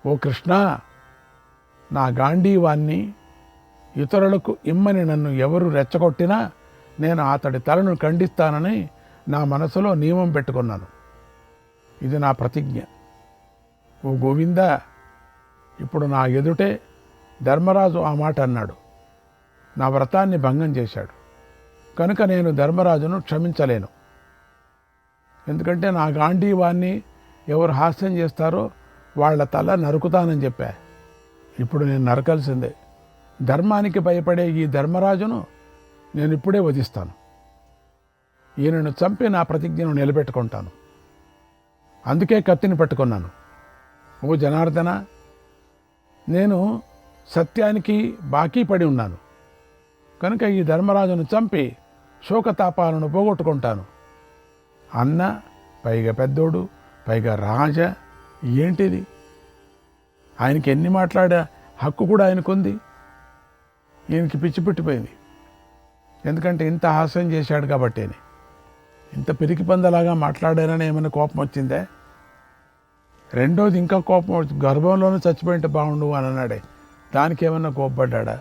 ఓ కృష్ణ, నా గాంధీవాన్ని ఇతరులకు ఇమ్మని నన్ను ఎవరు రెచ్చగొట్టినా నేను అతడి తలను ఖండిస్తానని నా మనసులో నియమం పెట్టుకున్నాను. ఇది నా ప్రతిజ్ఞ. ఓ గోవింద, ఇప్పుడు నా ఎదుటే ధర్మరాజు ఆ మాట అన్నాడు. నా వ్రతాన్ని భంగం చేశాడు కనుక నేను ధర్మరాజును క్షమించలేను. ఎందుకంటే నా గాంధీవాన్ని ఎవరు హాస్యం చేస్తారో వాళ్ళ తల నరుకుతానని చెప్పా. ఇప్పుడు నేను నరకాల్సిందే. ధర్మానికి భయపడే ఈ ధర్మరాజును నేను ఇప్పుడే వధిస్తాను. ఈయనను చంపి నా ప్రతిజ్ఞను నిలబెట్టుకుంటాను. అందుకే కత్తిని పట్టుకున్నాను. ఓ జనార్దన, నేను సత్యానికి బాకీ పడి ఉన్నాను కనుక ఈ ధర్మరాజును చంపి శోకతాపాలను పోగొట్టుకుంటాను. అన్న, పైగా పెద్దోడు, పైగా రాజ, ఏంటిది? ఆయనకి ఎన్ని మాట్లాడే హక్కు కూడా ఆయనకుంది. ఈయనకి పిచ్చి పెట్టిపోయింది. ఎందుకంటే ఇంత హాస్యం చేశాడు కాబట్టేనే. ఇంత పిరికి పందలాగా మాట్లాడారని ఏమైనా కోపం వచ్చిందే? రెండోది ఇంకా కోపం వచ్చి, గర్భంలోనూ చచ్చిపోయింటే బాగుండు అని అన్నాడే, దానికి ఏమన్నా కోపపడ్డా?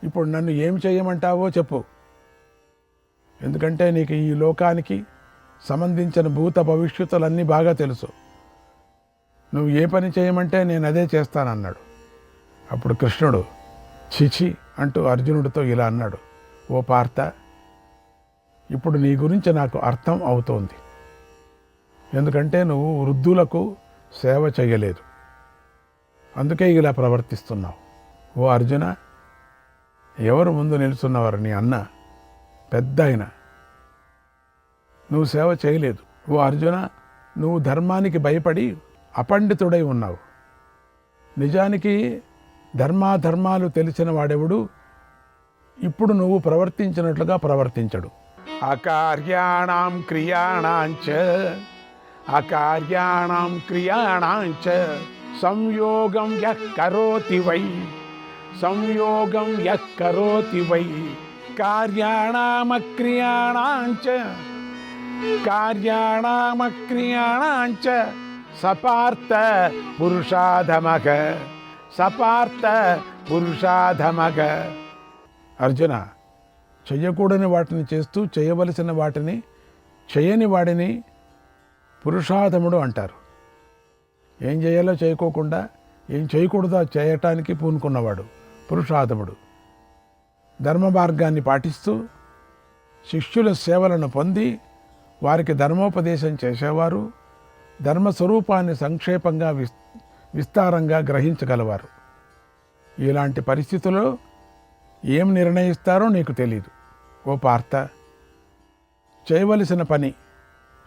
ఇప్పుడు నన్ను ఏం చేయమంటావో చెప్పు. ఎందుకంటే నీకు ఈ లోకానికి సంబంధించిన భూత భవిష్యత్తులన్నీ బాగా తెలుసు. నువ్వు ఏ పని చేయమంటే నేను అదే చేస్తానన్నాడు. అప్పుడు కృష్ణుడు చిచి అంటూ అర్జునుడితో ఇలా అన్నాడు. ఓ పార్థ, ఇప్పుడు నీ గురించి నాకు అర్థం అవుతోంది. ఎందుకంటే నువ్వు వృద్ధులకు సేవ చేయలేదు, అందుకే ఇలా ప్రవర్తిస్తున్నావు. ఓ అర్జున, ఎవరు ముందు నిలుచున్నవారు? నీ అన్న, పెద్ద ఆయన. నువ్వు సేవ చేయలేదు. ఓ అర్జున, నువ్వు ధర్మానికి భయపడి అపండితుడై ఉన్నావు. నిజానికి ధర్మాధర్మాలు తెలిసిన వాడెవడు ఇప్పుడు నువ్వు ప్రవర్తించినట్లుగా ప్రవర్తించడు. అకార్యాణం క్రియాణాంచ సంయోగం యః కరోతి వై కార్యాణామక్రియాణాంచ సపార్థ పురుషాధమగ. అర్జున, చెయ్యకూడని వాటిని చేస్తూ చేయవలసిన వాటిని చేయని వాడిని పురుషాధముడు అంటారు. ఏం చేయాలో చేయకోకుండా ఏం చేయకూడదో చేయటానికి పూనుకున్నవాడు పురుషాధముడు. ధర్మ మార్గాన్ని పాటిస్తూ శిష్యుల సేవలను పొంది వారికి ధర్మోపదేశం చేసేవారు ధర్మస్వరూపాన్ని సంక్షేపంగా విస్తారంగా గ్రహించగలవారు. ఇలాంటి పరిస్థితుల్లో ఏం నిర్ణయిస్తారో నీకు తెలీదు. ఓ పార్థ, చేయవలసిన పని,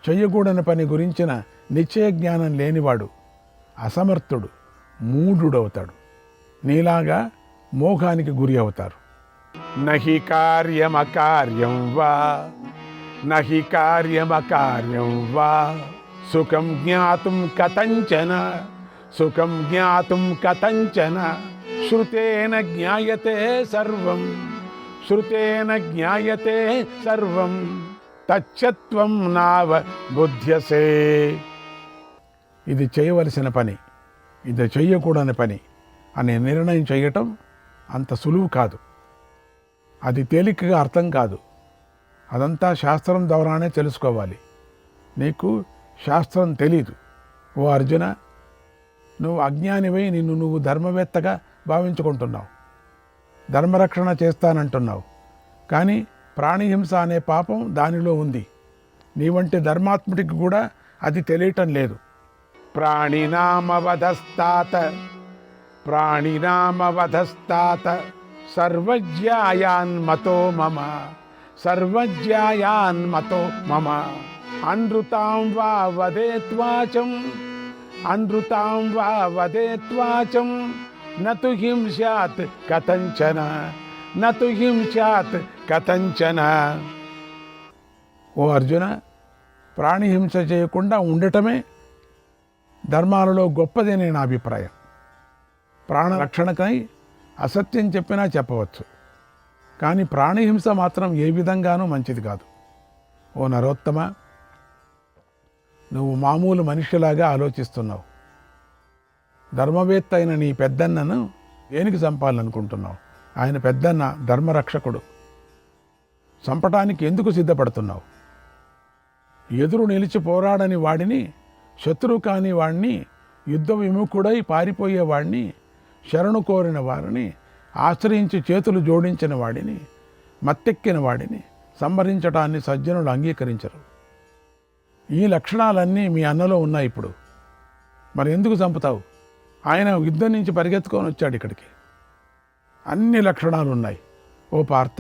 చెయ్యకూడని పని గురించిన నిశ్చయ జ్ఞానం లేనివాడు అసమర్థుడు, మూఢుడవుతాడు. నీలాగా మోహానికి గురి అవుతారు. నహి కార్యమకార్యం వా సుఖం జ్ఞాతుం కథంచన శ్రుతేన జ్ఞాయతే సర్వం తచ్చత్వం నావ బుధ్యసే. ఇది చేయవలసిన పని, ఇది చెయ్యకూడని పని అనే నిర్ణయం చేయటం అంత సులువు కాదు. అది తేలికగా అర్థం కాదు. అదంతా శాస్త్రం ద్వారానే తెలుసుకోవాలి. నీకు శాస్త్రం తెలీదు. ఓ అర్జున, నువ్వు అజ్ఞానివై నిన్ను నువ్వు ధర్మవేత్తగా భావించుకుంటున్నావు. ధర్మరక్షణ చేస్తానంటున్నావు. కానీ ప్రాణిహింస అనే పాపం దానిలో ఉంది. నీ వంటి ధర్మాత్ముడికి కూడా అది తెలియటం లేదు. ప్రాణినామవధస్తాత సర్వజ్ఞాయాన్మతో మమ అనృతాం వా వదేత్వాచం నతు హింస్యాత్ కథంచన. ఓ అర్జున, ప్రాణిహింస చేయకుండా ఉండటమే ధర్మాలలో గొప్పదని నా అభిప్రాయం. ప్రాణరక్షణకై అసత్యం చెప్పినా చెప్పవచ్చు, కానీ ప్రాణిహింస మాత్రం ఏ విధంగానూ మంచిది కాదు. ఓ నరోత్తమ, నువ్వు మామూలు మనిషిలాగా ఆలోచిస్తున్నావు. ధర్మవేత్త అయిన నీ పెద్దన్నను దేనికి చంపాలనుకుంటున్నావు? ఆయన పెద్దన్న ధర్మరక్షకుడు. చంపటానికి ఎందుకు సిద్ధపడుతున్నావు? ఎదురు నిలిచి పోరాడని వాడిని, శత్రువు కాని వాడిని, యుద్ధ విముఖుడై పారిపోయే వాడిని, శరణు కోరిన వారిని, ఆశ్రయించి చేతులు జోడించిన వాడిని, మత్తెక్కిన వాడిని సంహరించటాన్ని సజ్జనులు అంగీకరించరు. ఈ లక్షణాలన్నీ మీ అన్నలో ఉన్నాయి. ఇప్పుడు మరి ఎందుకు చంపుతావు? ఆయన యుద్ధం నుంచి పరిగెత్తుకొని వచ్చాడు ఇక్కడికి. అన్ని లక్షణాలు ఉన్నాయి. ఓ పార్త,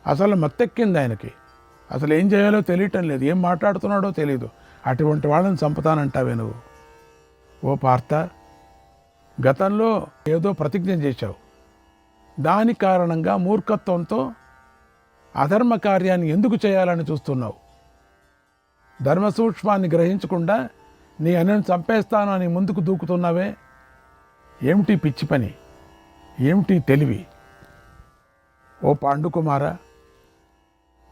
అసలు మత్తెక్కింది ఆయనకి. అసలు ఏం చేయాలో తెలియటం లేదు, ఏం మాట్లాడుతున్నాడో తెలియదు. అటువంటి వాళ్ళని చంపుతానంటావే నువ్వు? ఓ పార్త, గతంలో ఏదో ప్రతిజ్ఞ చేశావు. దాని కారణంగా మూర్ఖత్వంతో అధర్మ కార్యాన్ని ఎందుకు చేయాలని చూస్తున్నావు? ధర్మ సూక్ష్మాన్ని గ్రహించకుండా నీ అన్నను చంపేస్తాను అని ముందుకు దూకుతున్నావే. ఏమిటి పిచ్చి పని? ఏమిటి తెలివి? ఓ పాండుకుమార,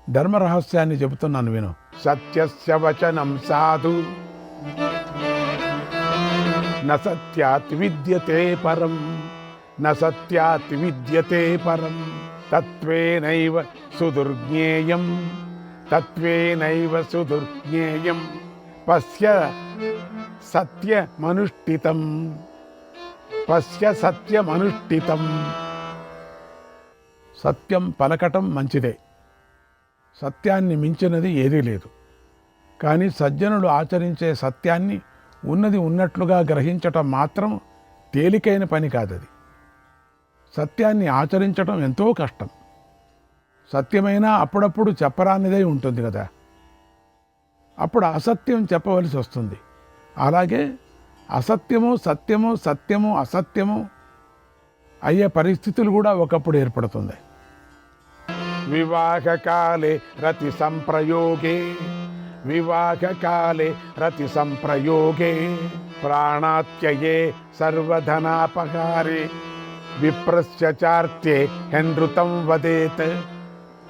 ధర్మ రహస్యాన్ని చెబుతున్నాను విను. సత్యస్య వచనం సాధు న సత్యాత్ విద్యతే పరం, న సత్యాత్ విద్యతే పరం, తత్వేనైవ సుదుర్జ్ఞేయం, తత్వేనైవ సుదుర్జ్ఞేయం, పశ్య సత్యమనుష్ఠితం, పశ్య సత్యమనుష్ఠితం. సత్యం పలకటం మంచిదే, సత్యాన్ని మించినది ఏదీ లేదు. కానీ సజ్జనులు ఆచరించే సత్యాన్ని ఉన్నది ఉన్నట్లుగా గ్రహించటం మాత్రం తేలికైన పని కాదది. సత్యాన్ని ఆచరించటం ఎంతో కష్టం. సత్యమైనా అప్పుడప్పుడు చెప్పరానిదై ఉంటుంది కదా, అప్పుడు అసత్యం చెప్పవలసి వస్తుంది. అలాగే అసత్యము సత్యము, సత్యము అసత్యము అయ్యే పరిస్థితులు కూడా ఒకప్పుడు ఏర్పడుతుంది. వివాహకాలే రతి సంప్రయోగే, వివాహకాలే రతి సంప్రయోగే, ప్రాణాత్యయే సర్వధనాపహారే, విప్రస్య చార్తే హెనృతం వదేత్,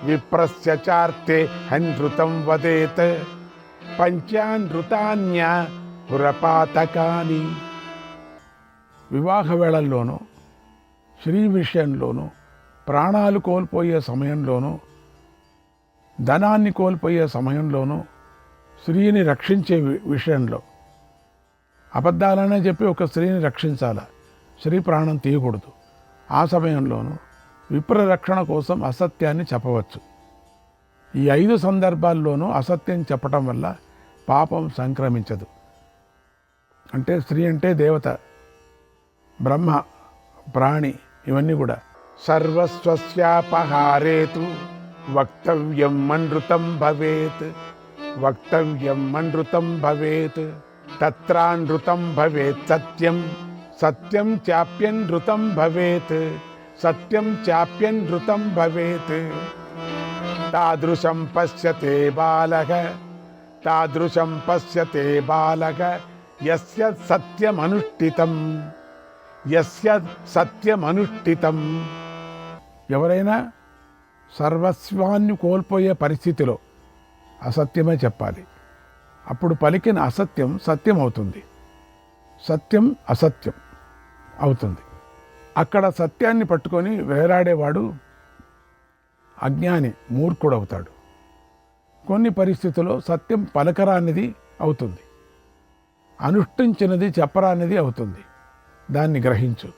విప్రస్య చార్తే హెనృతం వదేత్, పంచానృతాన్య పురపాతకాని. వివాహ వేళల్లోనూ, స్త్రీ విషయంలోనూ, ప్రాణాలు కోల్పోయే సమయంలోనూ, ధనాన్ని కోల్పోయే సమయంలోనూ, స్త్రీని రక్షించే విషయంలో అబద్ధాలనే చెప్పి ఒక స్త్రీని రక్షించాల, స్త్రీ ప్రాణం తీయకూడదు. ఆ సమయంలోనూ విప్ర రక్షణ కోసం అసత్యాన్ని చెప్పవచ్చు. ఈ 5 సందర్భాల్లోనూ అసత్యం చెప్పటం వల్ల పాపం సంక్రమించదు. అంటే స్త్రీ అంటే దేవత, బ్రహ్మ, ప్రాణి, ఇవన్నీ కూడా. సర్వస్వస్యాపహారేతు వక్తవ్యం అనృతం భవేత్, వక్తవ్యం అనృతం భవేత్, తత్రానృతం భవేత్ సత్యం, సత్యం చాప్యనృతం భవేత్, సత్యం చాప్యనృతం భవేత్. తాదృశం పశ్యతే బాలక, తాదృశం పశ్యతే బాలక, యస్య సత్యమనుష్ఠితం, యస్య సత్యమనుష్ఠితం. ఎవరైనా సర్వస్వాన్ని కోల్పోయే పరిస్థితిలో అసత్యమే చెప్పాలి. అప్పుడు పలికిన అసత్యం సత్యం అవుతుంది, సత్యం అసత్యం అవుతుంది. అక్కడ సత్యాన్ని పట్టుకొని వేలాడేవాడు అజ్ఞాని, మూర్ఖుడవుతాడు. కొన్ని పరిస్థితుల్లో సత్యం పలకరానిది అవుతుంది, అనుష్ఠించినది చెప్పరానిది అవుతుంది. దాన్ని గ్రహించు.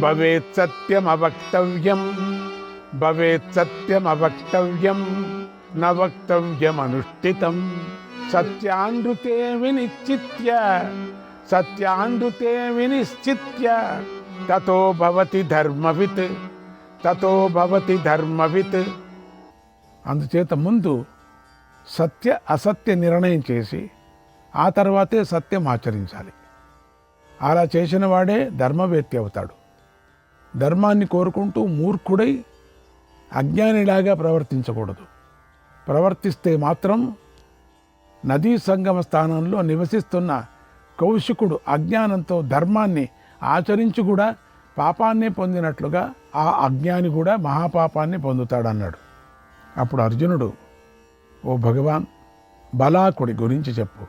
భవేత్ సత్యం అవక్తవ్యం, భవేత్ సత్యం అవక్తవ్యం, న వక్తవ్యం అనుష్ఠితం, సత్యానృతే వినిశ్చిత్య, సత్యానృతే వినిశ్చిత్య, తతో భవతి ధర్మవిత్, తతో భవతి ధర్మవిత్. అందుచేత ముందు సత్య అసత్య నిర్ణయం చేసి ఆ తర్వాతే సత్యం ఆచరించాలి. అలా చేసిన వాడే ధర్మవేత్తి అవుతాడు. ధర్మాన్ని కోరుకుంటూ మూర్ఖుడై అజ్ఞానిలాగా ప్రవర్తించకూడదు. ప్రవర్తిస్తే మాత్రం నదీ సంగమ స్థానంలో నివసిస్తున్న కౌశికుడు అజ్ఞానంతో ధర్మాన్ని ఆచరించి కూడా పాపాన్నే పొందినట్లుగా ఆ అజ్ఞాని కూడా మహాపాపాన్ని పొందుతాడన్నాడు. అప్పుడు అర్జునుడు, ఓ భగవాన్, బలాకుడి గురించి చెప్పు,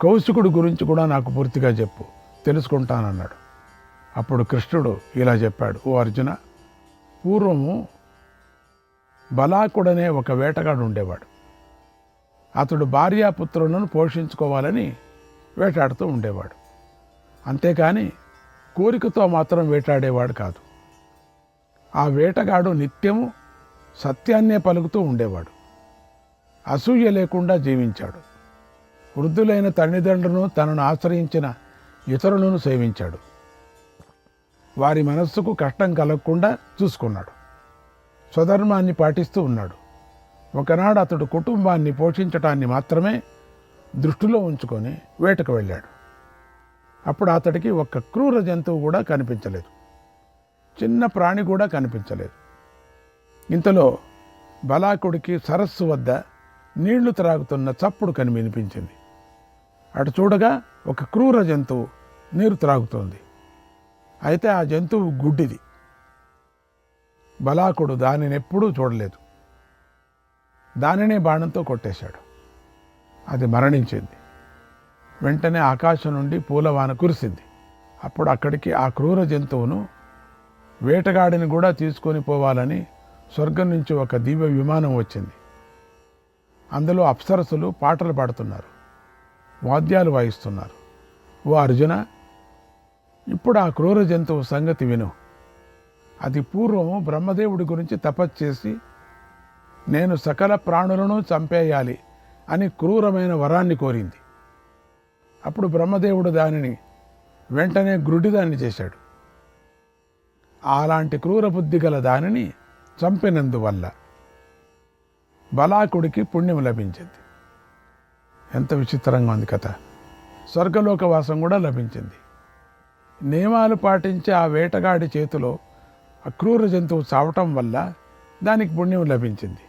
కౌశికుడి గురించి కూడా నాకు పూర్తిగా చెప్పు, తెలుసుకుంటానన్నాడు. అప్పుడు కృష్ణుడు ఇలా చెప్పాడు, ఓ అర్జున, పూర్వము బలాకుడనే ఒక వేటగాడు ఉండేవాడు. అతడు భార్యాపుత్రులను పోషించుకోవాలని వేటాడుతూ ఉండేవాడు. అంతేకాని కోరికతో మాత్రం వేటాడేవాడు కాదు. ఆ వేటగాడు నిత్యము సత్యాన్నే పలుకుతూ ఉండేవాడు. అసూయ లేకుండా జీవించాడు. వృద్ధులైన తల్లిదండ్రులను తనను ఆశ్రయించిన ఇతరులను సేవించాడు. వారి మనస్సుకు కష్టం కలగకుండా చూసుకున్నాడు. స్వధర్మాన్ని పాటిస్తూ ఉన్నాడు. ఒకనాడు అతడు కుటుంబాన్ని పోషించటాన్ని మాత్రమే దృష్టిలో ఉంచుకొని వేటకు వెళ్ళాడు. అప్పుడు అతడికి ఒక్క క్రూర జంతువు కూడా కనిపించలేదు. చిన్న ప్రాణి కూడా కనిపించలేదు. ఇంతలో బలాకుడికి సరస్సు వద్ద నీళ్లు త్రాగుతున్న చప్పుడు వినిపించింది. అటు చూడగా ఒక క్రూర జంతువు నీరు త్రాగుతోంది. అయితే ఆ జంతువు గుడ్డిది. బలాకుడు దానిని ఎప్పుడూ చూడలేదు. దానినే బాణంతో కొట్టేశాడు. అది మరణించింది. వెంటనే ఆకాశం నుండి పూలవాన కురిసింది. అప్పుడు అక్కడికి ఆ క్రూర జంతువును వేటగాడిని కూడా తీసుకొని పోవాలని స్వర్గం నుంచి ఒక దివ్య విమానం వచ్చింది. అందులో అప్సరసులు పాటలు పాడుతున్నారు, వాద్యాలు వాయిస్తున్నారు. ఓ అర్జున, ఇప్పుడు ఆ క్రూర జంతువు సంగతి విను. అది పూర్వము బ్రహ్మదేవుడి గురించి తపస్సు చేసి నేను సకల ప్రాణులను చంపేయాలి అని క్రూరమైన వరాన్ని కోరింది. అప్పుడు బ్రహ్మదేవుడు దానిని వెంటనే గ్రుడ్డిదాన్ని చేశాడు. అలాంటి క్రూర బుద్ధి గల దానిని చంపినందువల్ల బలాకుడికి పుణ్యం లభించింది. ఎంత విచిత్రంగా ఉంది కథ. స్వర్గలోకవాసం కూడా లభించింది. నియమాలు పాటించి ఆ వేటగాడి చేతిలో ఆ క్రూర జంతువు చావటం వల్ల దానికి పుణ్యం లభించింది.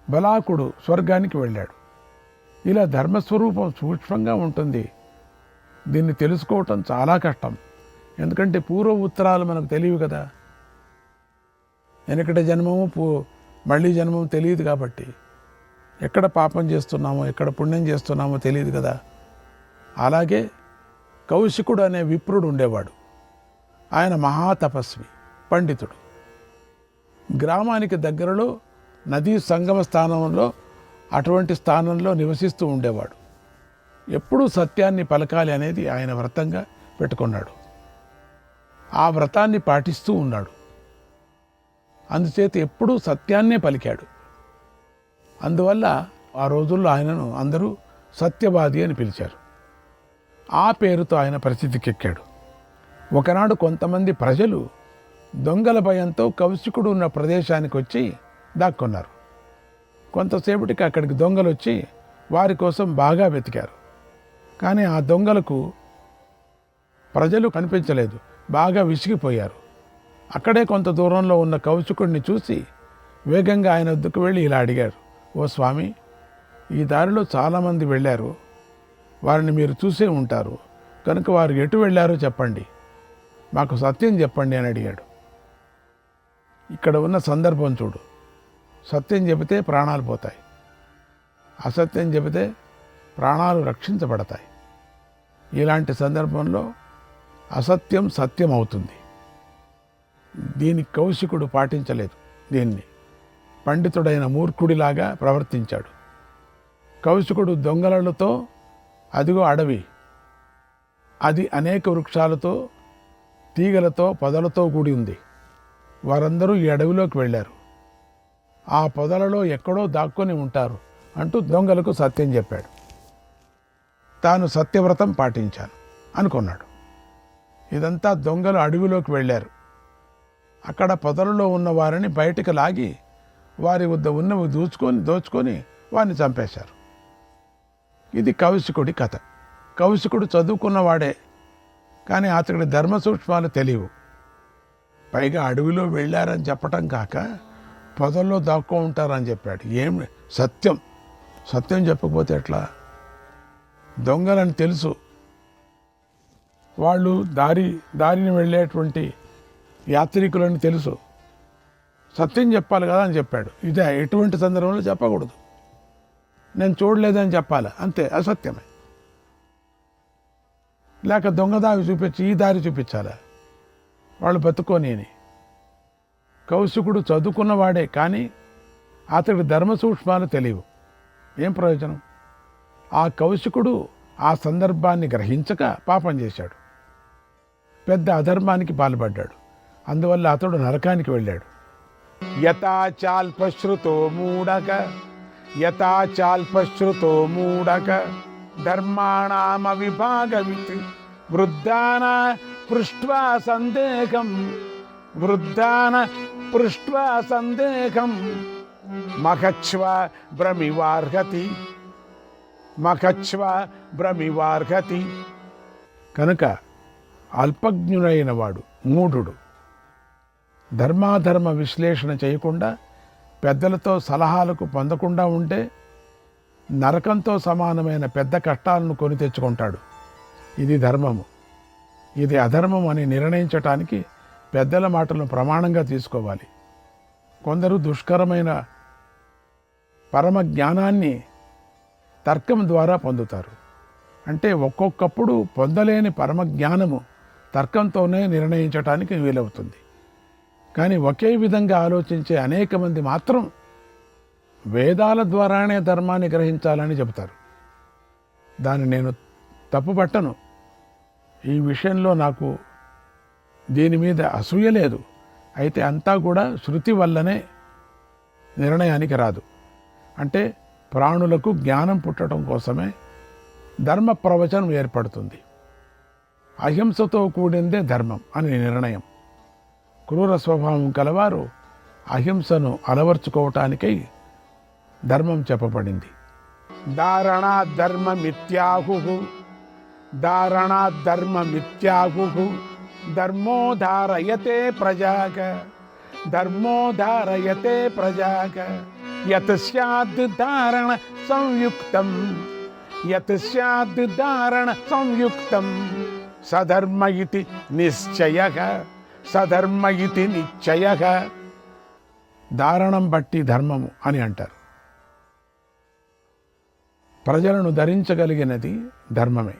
బలాకుడు స్వర్గానికి వెళ్ళాడు. ఇలా ధర్మస్వరూపం సూక్ష్మంగా ఉంటుంది. దీన్ని తెలుసుకోవటం చాలా కష్టం. ఎందుకంటే పూర్వ ఉత్తరాలు మనకు తెలియవు కదా. వెనకటి జన్మము మళ్ళీ జన్మము తెలియదు కాబట్టి ఎక్కడ పాపం చేస్తున్నామో ఎక్కడ పుణ్యం చేస్తున్నామో తెలియదు కదా. అలాగే కౌశికుడు అనే విప్రుడు ఉండేవాడు. ఆయన మహాతపస్వి, పండితుడు. గ్రామానికి దగ్గరలో నదీ సంగమ స్థానంలో అటువంటి స్థానంలో నివసిస్తూ ఉండేవాడు. ఎప్పుడూ సత్యాన్ని పలకాలి అనేది ఆయన వ్రతంగా పెట్టుకున్నాడు. ఆ వ్రతాన్ని పాటిస్తూ ఉన్నాడు. అందుచేత ఎప్పుడూ సత్యాన్నే పలికాడు. అందువల్ల ఆ రోజుల్లో ఆయనను అందరూ సత్యవాది అని పిలిచారు. ఆ పేరుతో ఆయన ప్రసిద్ధికెక్కాడు. ఒకనాడు కొంతమంది ప్రజలు దొంగల భయంతో కౌశికుడు ఉన్న ప్రదేశానికి వచ్చి దాక్కున్నారు. కొంతసేపటికి అక్కడికి దొంగలు వచ్చి వారి కోసం బాగా వెతికారు. కానీ ఆ దొంగలకు ప్రజలు కనిపించలేదు. బాగా విసిగిపోయారు. అక్కడే కొంత దూరంలో ఉన్న కౌశికుడిని చూసి వేగంగా ఆయన వద్దకు వెళ్ళి ఇలా అడిగారు, ఓ స్వామి, ఈ దారిలో చాలామంది వెళ్ళారు. వారిని మీరు చూసే ఉంటారు కనుక వారు ఎటు వెళ్ళారో చెప్పండి, మాకు సత్యం చెప్పండి అని అడిగాడు. ఇక్కడ ఉన్న సందర్భం చూడు. సత్యం చెబితే ప్రాణాలు పోతాయి, అసత్యం చెబితే ప్రాణాలు రక్షించబడతాయి. ఇలాంటి సందర్భంలో అసత్యం సత్యం అవుతుంది. దీన్ని కౌశికుడు పాటించలేదు. దీన్ని పండితుడైన మూర్ఖుడిలాగా ప్రవర్తించాడు. కౌశికుడు దొంగలతో, అదిగో అడవి, అది అనేక వృక్షాలతో, తీగలతో, పొదలతో కూడి ఉంది. వారందరూ ఈ అడవిలోకి వెళ్ళారు. ఆ పొదలలో ఎక్కడో దాక్కొని ఉంటారు అంటూ దొంగలకు సత్యం చెప్పాడు. తాను సత్యవ్రతం పాటించాను అనుకున్నాడు. ఇదంతా దొంగలు అడవిలోకి వెళ్ళారు. అక్కడ పొదలలో ఉన్న వారిని బయటికి లాగి వారి వద్ద ఉన్నవి దోచుకొని వారిని చంపేశారు. ఇది కౌశికుడి కథ. కౌశికుడు చదువుకున్నవాడే, కానీ అతడి ధర్మ సూక్ష్మాలు తెలియవు. పైగా అడవిలో వెళ్ళారని చెప్పటం కాక పొదల్లో దాక్కో ఉంటారని చెప్పాడు. ఏం సత్యం చెప్పకపోతే ఎట్లా? దొంగలని తెలుసు, వాళ్ళు దారిని వెళ్ళేటువంటి యాత్రికులని తెలుసు. సత్యం చెప్పాలి కదా అని చెప్పాడు. ఇదే ఎటువంటి సందర్భంలో చెప్పకూడదు. నేను చూడలేదని చెప్పాలి, అంతే, అసత్యమే. లేక దొంగదారి చూపించి ఈ దారి చూపించాలా వాళ్ళు బతుకొని అని. కౌశికుడు చదువుకున్నవాడే, కానీ అతడి ధర్మ సూక్ష్మాలు తెలియవు. ఏం ప్రయోజనం? ఆ కౌశికుడు ఆ సందర్భాన్ని గ్రహించక పాపం చేశాడు, పెద్ద అధర్మానికి పాల్పడ్డాడు. అందువల్ల అతడు నరకానికి వెళ్ళాడు. యథాచాల్పశ్రుతో మూఢక యథాచాల్పశ్రుతో మూఢక ధర్మాణామ విభాగవిత్ వృద్ధాన పృష్ట్వా సందేహం వృద్ధాన పృష్ట్వా సందేహం మఖచ్వ భ్రమివార్హతి మఖచ్వ భ్రమివార్హతి. కనుక అల్పజ్ఞుడైన వాడు, మూఢుడు, ధర్మాధర్మ విశ్లేషణ చేయకుండా పెద్దలతో సలహాలకు పొందకుండా ఉంటే నరకంతో సమానమైన పెద్ద కష్టాలను కొని తెచ్చుకుంటాడు. ఇది ధర్మము, ఇది అధర్మం అని నిర్ణయించటానికి పెద్దల మాటలను ప్రమాణంగా తీసుకోవాలి. కొందరు దుష్కరమైన పరమ జ్ఞానాన్ని తర్కం ద్వారా పొందుతారు. అంటే ఒక్కొక్కప్పుడు పొందలేని పరమ జ్ఞానము తర్కంతోనే నిర్ణయించటానికి వీలవుతుంది. కానీ ఒకే విధంగా ఆలోచించే అనేక మంది మాత్రం వేదాల ద్వారానే ధర్మాన్ని గ్రహించాలని చెబుతారు. దాన్ని నేను తప్పుపట్టను. ఈ విషయంలో నాకు దీని మీద అసూయ లేదు. అయితే అంతా కూడా శృతి వల్లనే నిర్ణయానికి రాదు. అంటే ప్రాణులకు జ్ఞానం పుట్టడం కోసమే ధర్మ ప్రవచనం ఏర్పడుతుంది. అహింసతో కూడిందే ధర్మం అని నిర్ణయం. క్రూర స్వభావం కలవారు అహింసను అలవర్చుకోవటానికై ధర్మం చెప్పబడింది. దారణా ధర్మమిత్యాహు దారణా ధర్మమిత్యాహు ధర్మో ధారయతే ప్రజాక ధర్మో ధారయతే ప్రజాక యత్ స్యాద్ ధారణ సంయుక్తం యత్ స్యాద్ ధారణ సంయుక్తం సధర్మ ఇతి నిశ్చయః సధర్మ ఇతి నిశ్చయః. దారణం బట్టి ధర్మము అని అంటారు. ప్రజలను ధరించగలిగినది ధర్మమే.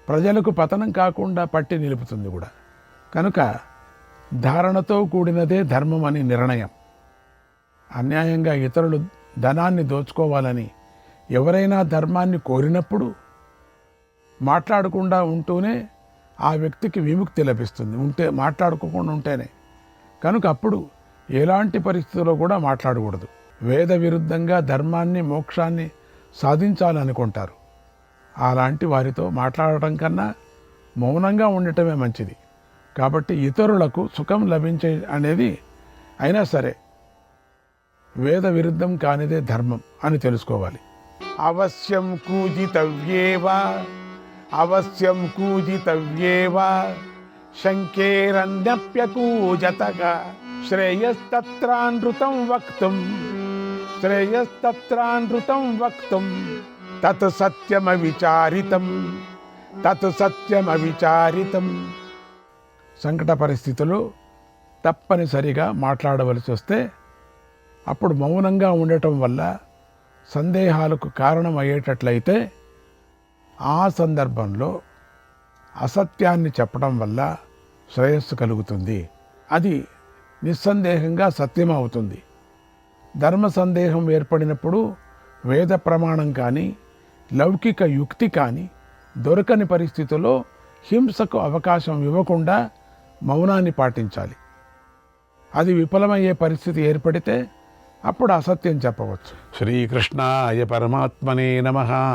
ప్రజలకు పతనం కాకుండా పట్టి నిలుపుతుంది కూడా. కనుక ధారణతో కూడినదే ధర్మం అని నిర్ణయం. అన్యాయంగా ఇతరులు ధనాన్ని దోచుకోవాలని ఎవరైనా ధర్మాన్ని కోరినప్పుడు మాట్లాడకుండా ఉంటూనే ఆ వ్యక్తికి విముక్తి లభిస్తుంది. మాట్లాడుకోకుండా ఉంటేనే. కనుక అప్పుడు ఎలాంటి పరిస్థితుల్లో కూడా మాట్లాడకూడదు. వేద విరుద్ధంగా ధర్మాన్ని మోక్షాన్ని సాధించాలనుకుంటారు. అలాంటి వారితో మాట్లాడటం కన్నా మౌనంగా ఉండటమే మంచిది. కాబట్టి ఇతరులకు సుఖం లభించే అనేది అయినా సరే వేద విరుద్ధం కానిదే ధర్మం అని తెలుసుకోవాలి. అవశ్యం కూజితవ్యేవా అవశ్యం కూజితవ్యేవా శంకేరన్యప్యకూజతగా శ్రేయస్తత్రానృతం వక్తుం శ్రేయస్తత్రానృతం వక్తుం తత్ సత్యమవిచారితం తత్ సత్యమవిచారితం. సంకట పరిస్థితులు తప్పనిసరిగా మాట్లాడవలసి వస్తే అప్పుడు మౌనంగా ఉండటం వల్ల సందేహాలకు కారణమయ్యేటట్లయితే ఆ సందర్భంలో అసత్యాన్ని చెప్పడం వల్ల శ్రేయస్సు కలుగుతుంది. అది నిస్సందేహంగా సత్యం అవుతుంది. ధర్మ సందేహం ఏర్పడినప్పుడు వేద ప్రమాణం కానీ లౌకిక యుక్తి కానీ దొరకని పరిస్థితుల్లో హింసకు అవకాశం ఇవ్వకుండా మౌనాన్ని పాటించాలి. అది విఫలమయ్యే పరిస్థితి ఏర్పడితే అప్పుడు అసత్యం చెప్పవచ్చు. శ్రీకృష్ణాయ పరమాత్మనే నమః.